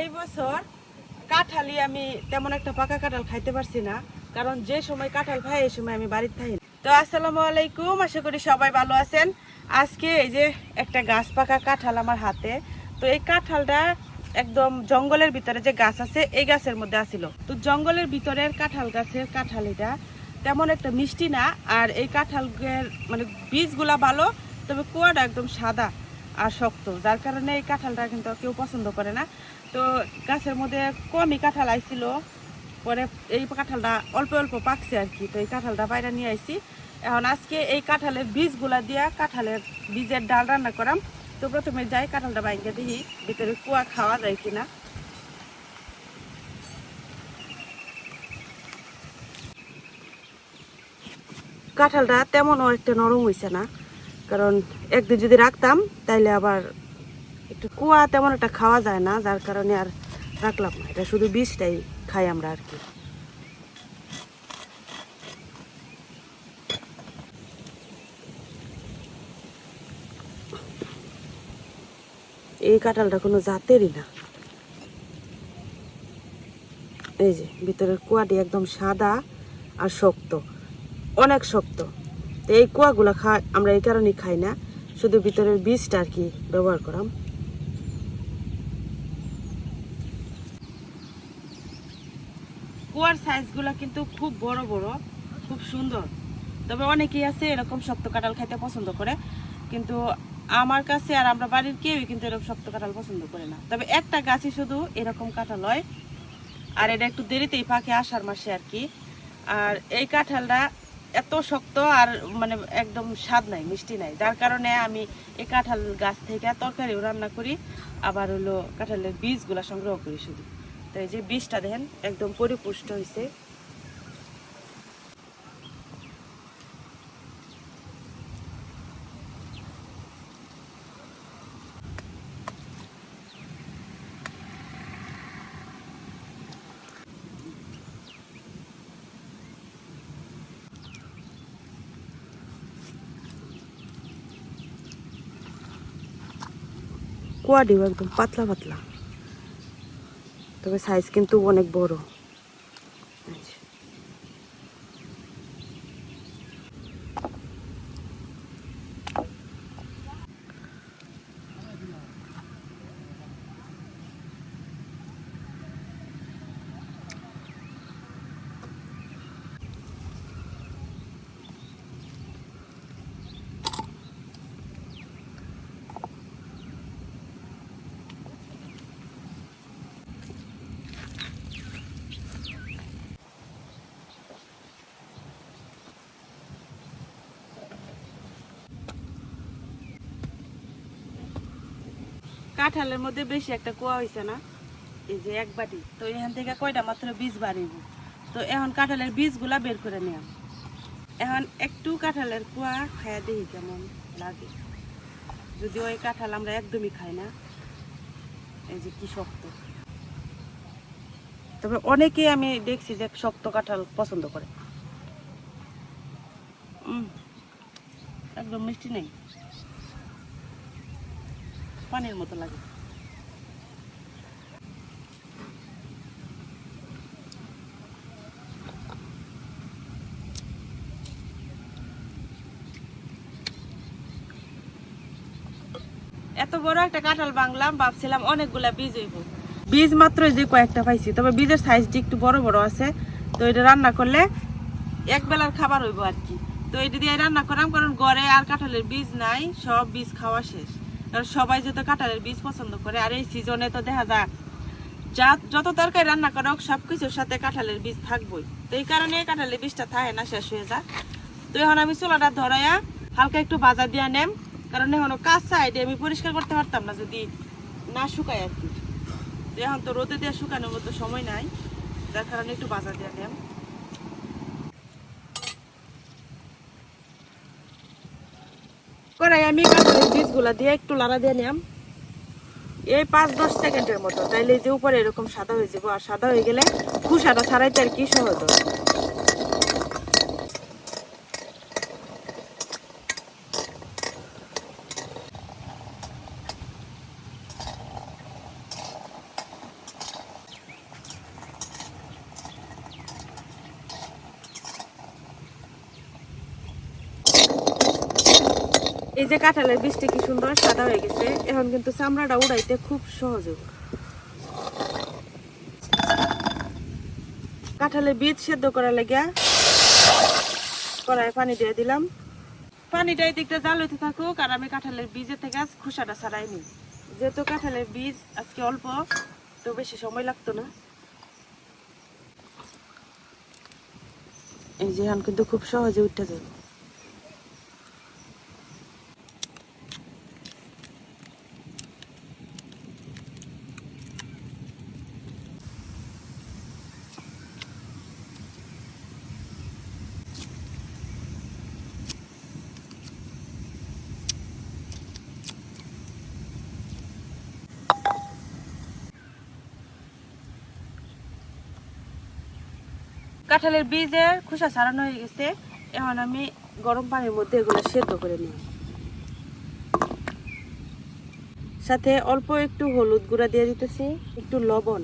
এই বছর কাঁঠালি আমি তেমন একটা পাকা কাঁঠাল খাইতে পারছি না, কারণ যে সময় কাঁঠাল খাই এই সময় আমি বাড়িতে থাকি। তো আসসালামু আলাইকুম, আশা করি সবাই ভালো আছেন। আজকে এই যে একটা গাছ পাকা কাঁঠাল আমার হাতে। তো এই কাঁঠালটা একদম জঙ্গলের ভিতরে যে গাছ আছে এই গাছের মধ্যে আসিল। তো জঙ্গলের ভিতরের কাঁঠাল গাছের কাঁঠালিটা তেমন একটা মিষ্টি না, আর এই কাঁঠালের মানে বীজগুলা ভালো, তবে কুয়াটা একদম সাদা আর শক্ত, যার কারণে এই কাঁঠালটা কিন্তু কেউ পছন্দ করে না। তো গাছের মধ্যে কমই কাঁঠাল আইছিল, পরে এই কাঁঠালটা অল্প অল্প পাকছে আর কি। তো এই কাঁঠালটা বাইরে নিয়ে আইছি। এখন আজকে এই কাঁঠালের বীজগুলা দিয়া কাঁঠালের বীজের ডাল রান্না করাম। তো প্রথমে যাই কাঁঠালটা বাইকে দেখি ভিতরে কুয়া খাওয়া যায় কিনা। কাঁঠালটা তেমনও একটা নরম হয়েছে না, কারণ একদিন যদি রাখতাম তাইলে আবার একটু কুয়া তেমন একটা খাওয়া যায় না, যার কারণে আর রাখলাম না। এটা শুধু বীজটাই খাই আমরা আর কি। এই কাঁঠালটা কোনো জাতেরই না। এই যে ভিতরের কুয়াটি একদম সাদা আর শক্ত, অনেক শক্ত। তো এই কুয়াগুলো আমরা এই কারণেই খাই না, শুধু ভিতরের বীজটা আর কি ব্যবহার করাম। কুয়ার সাইজগুলো কিন্তু খুব বড় বড়, খুব সুন্দর। তবে অনেকেই আছে এরকম শক্ত কাঁঠাল খাইতে পছন্দ করে, কিন্তু আমার কাছে আর আমরা বাড়ির কেউই কিন্তু এরকম শক্ত কাঁঠাল পছন্দ করে না। তবে একটা গাছই শুধু এরকম কাঁঠাল হয়, আর এটা একটু দেরিতেই পাকে, আষাঢ় মাসে আর কি। আর এই কাঁঠালটা এত শক্ত আর মানে একদম স্বাদ নাই, মিষ্টি নাই, যার কারণে আমি এই কাঁঠাল গাছ থেকে তরকারিও রান্না করি, আবার হলো কাঁঠালের বীজগুলা সংগ্রহ করি শুধু। তো এই যে বীজটা দেখেন একদম পরিপুষ্ট হয়েছে। কোয়াডিও একদম পাতলা পাতলা, তবে সাইজ কিন্তু অনেক বড়। কাঁঠালের মধ্যে বেশি একটা কুয়া হয়েছে না, এই যে এক বাটি। তো এখান থেকে কয়টা মাত্র বীজ বাড়িব। তো এখন কাঁঠালের বীজগুলা বের করে নিলাম। এখন একটু কাঁঠালের কুয়া খাইয়া দেখি কেমন লাগে। যদি ওই কাঁঠাল আমরা একদমই খাই না, এই যে কি শক্ত। তবে অনেকেই আমি দেখছি যে শক্ত কাঁঠাল পছন্দ করে। একদম মিষ্টি নেই, পানির মতো লাগে। এত বড় একটা কাঁঠাল বাংলাম, ভাবছিলাম অনেকগুলা বীজ হইব। বীজ মাত্র যে কয়েকটা পাইছি, তবে বীজের সাইজটি একটু বড় বড় আছে। তো এটা রান্না করলে এক বেলার খাবার হইব আর কি। তো এটা দিয়ে রান্না করাম, কারণ ঘরে আর কাঁঠালের বীজ নাই, সব বীজ খাওয়া শেষ। কারণ সবাই যেহেতু কাঁঠালের বীজ পছন্দ করে, আর এই সিজনে তো দেখা যায় যত তরকারি রান্না করা হোক সবকিছুর সাথে কাঁঠালের বীজ থাকবই। তো এই কারণে কাঁঠালের বীজটা থাকে না, শেষ হয়ে যায়। তো এখন আমি চুলাটা ধরাইয়া হালকা একটু ভাজা দিয়া নেম, কারণ এখনো কাঁচা এটা আমি পরিষ্কার করতে পারতাম না যদি না শুকাই আর কি। এখন তো রোদে দিয়ে শুকানোর মতো সময় নাই, যার কারণে একটু ভাজা দিয়া নেম। কড়াই আমি কাঁঠালের বীজগুলা দিয়ে একটু লাড়া দিয়ে নিলাম, এই 5-10 সেকেন্ডের মতো। তাইলে যে উপরে এরকম সাদা হয়ে যাবো, আর সাদা হয়ে গেলে খোসাটা ছাড়াইতে আর কি সহজ হবে। এই যে কাঁঠালের বীজটা কি সুন্দর সাদা হয়ে গেছে, এখন কিন্তু চামড়াটা উড়াইতে খুব সহজ। কাঁঠালের বীজ সেদ্ধ করার লাগিয়া কড়াইয়ে পানি দিয়ে দিলাম। পানিটা এই দিকটা জাল হইতে থাকুক আর আমি কাঁঠালের বীজের থেকে খোসাটা ছাড়াই নিই। যেহেতু কাঁঠালের বীজ আজকে অল্প, তো বেশি সময় লাগতো না। এই যে এখন কিন্তু খুব সহজে উঠতে যাবে। কাঁঠালের বীজের খোসা ছাড়ানো হয়ে গেছে, এখন আমি গরম পানির মধ্যে এগুলো সেদ্ধ করে নিই। সাথে অল্প একটু হলুদ গুঁড়া দিয়ে দিতেছি, একটু লবণ।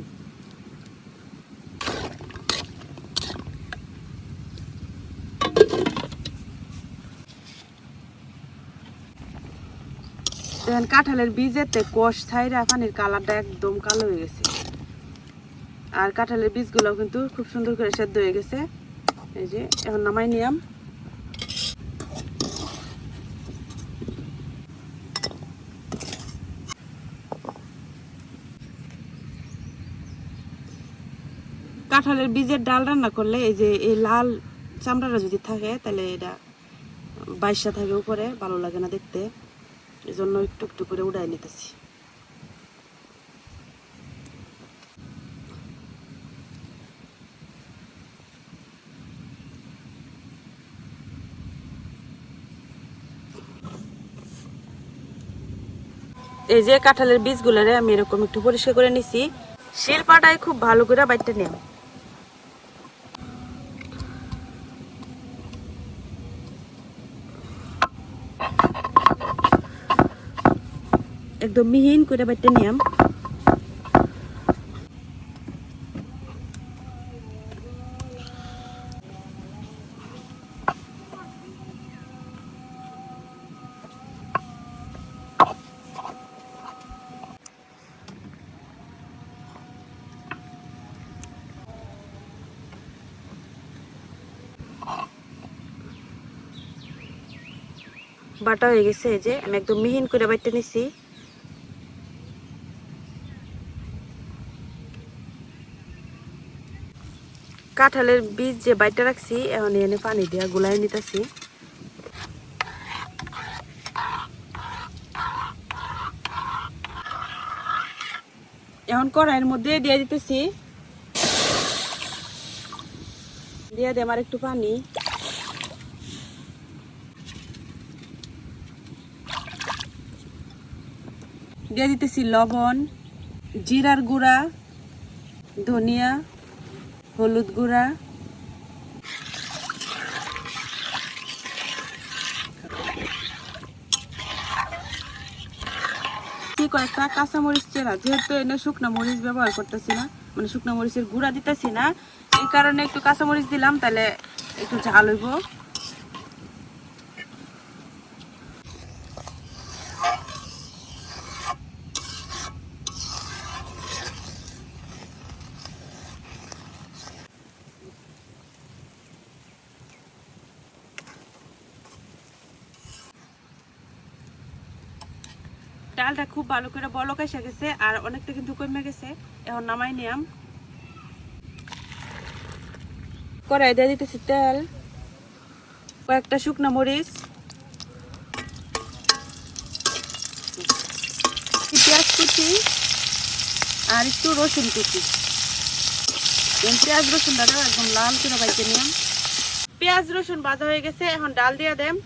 দেখেন কাঁঠালের বীজেতে কষ ছাইরা পানির কালারটা একদম কালো হয়ে গেছে। আর কাঁঠালের বীজগুলো কিন্তু খুব সুন্দর করে সেদ্ধ হয়ে গেছে। এই যে এখন নামাই নিলাম। কাঁঠালের বীজের ডাল রান্না করলে এই যে এই লাল চামড়াটা যদি থাকে তাহলে এটা বাইশা থাকে উপরে, ভালো লাগে না দেখতে, এই জন্য একটু একটু করে উড়াই নিতেছি। এই যে কাঁঠালের বীজগুলোরে আমি এরকম একটু পরিষ্কার করে নিছি, শিলপাটায় খুব ভালো করে বাইটটা নিলাম। একদম মিহিন করে বাইটটা নিলাম। বাটা হয়ে গেছে, এই যে আমি একদম মিহিন করে বাইটটা নিছি। কাঁঠালের বীজ যে বাইটটা রাখছি এখন এনে পানি দিয়া গুলাই নিতেছি। এখন কড়াইয়ের মধ্যে দিয়ে দিতেছি, দিয়ে দে আমার একটু পানি। দিয়ে দিতেছি লবণ, জিরার গুঁড়া, ধনিয়া, হলুদ গুঁড়া, কয়েকটা কাঁচামরিচ চেরা, যেহেতু এনে শুকনো মরিচ ব্যবহার করতেছি না, মানে শুকনো মরিচের গুঁড়া দিতেছি না, এই কারণে একটু কাঁচামরিচ দিলাম, তাহলে একটু ঝাল হইব। ডালটা খুব ভালো করে বলক এসে গেছে আর অনেকটা কিন্তু কমে গেছে, এখন নামাই নিলাম। কড়াই দিয়ে দিতেছি তেল, কয়েকটা শুকনো মরিচ, পেঁয়াজ কুচি আর একটু রসুন কুচি। পেঁয়াজ রসুনটা একদম লাল করে বাইতে নিলাম। পেঁয়াজ রসুন ভাজা হয়ে গেছে, এখন ডাল দিয়ে দেম।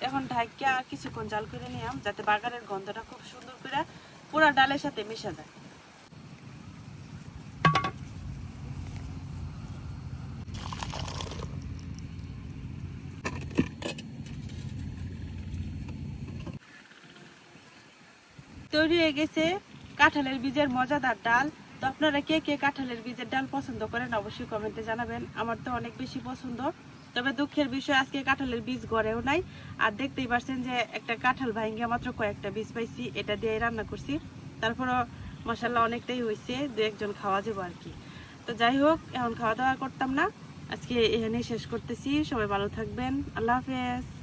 এখন ঢাকিয়া কিছুক্ষণ জাল করে নিলাম, যাতে বাগারের গন্ধটা খুব সুন্দর করে পুরা ডালের সাথে মিশে যায়। তৈরি হয়ে গেছে কাঁঠালের বীজের মজাদার ডাল। তো আপনারা কে কে কাঁঠালের বীজের ডাল পছন্দ করেন অবশ্যই কমেন্টে জানাবেন। আমার তো অনেক বেশি পছন্দ। তবে দুঃখের বিষয় আজকে কাঁঠালের বীজ গড়েও নাই। আর দেখতেই পাচ্ছেন যে একটা কাঁঠাল ভাঙ্গিয়া মাত্র কয়েকটা বীজ পাইছি, এটা দিয়ে রান্না করছি। তারপরও মশাল্লা অনেকটাই হয়েছে, দু একজন খাওয়া যাবো আর কি। তো যাই হোক, এখন খাওয়া দাওয়া করতাম না, আজকে এখানেই শেষ করতেছি। সবাই ভালো থাকবেন, আল্লাহ হাফেজ।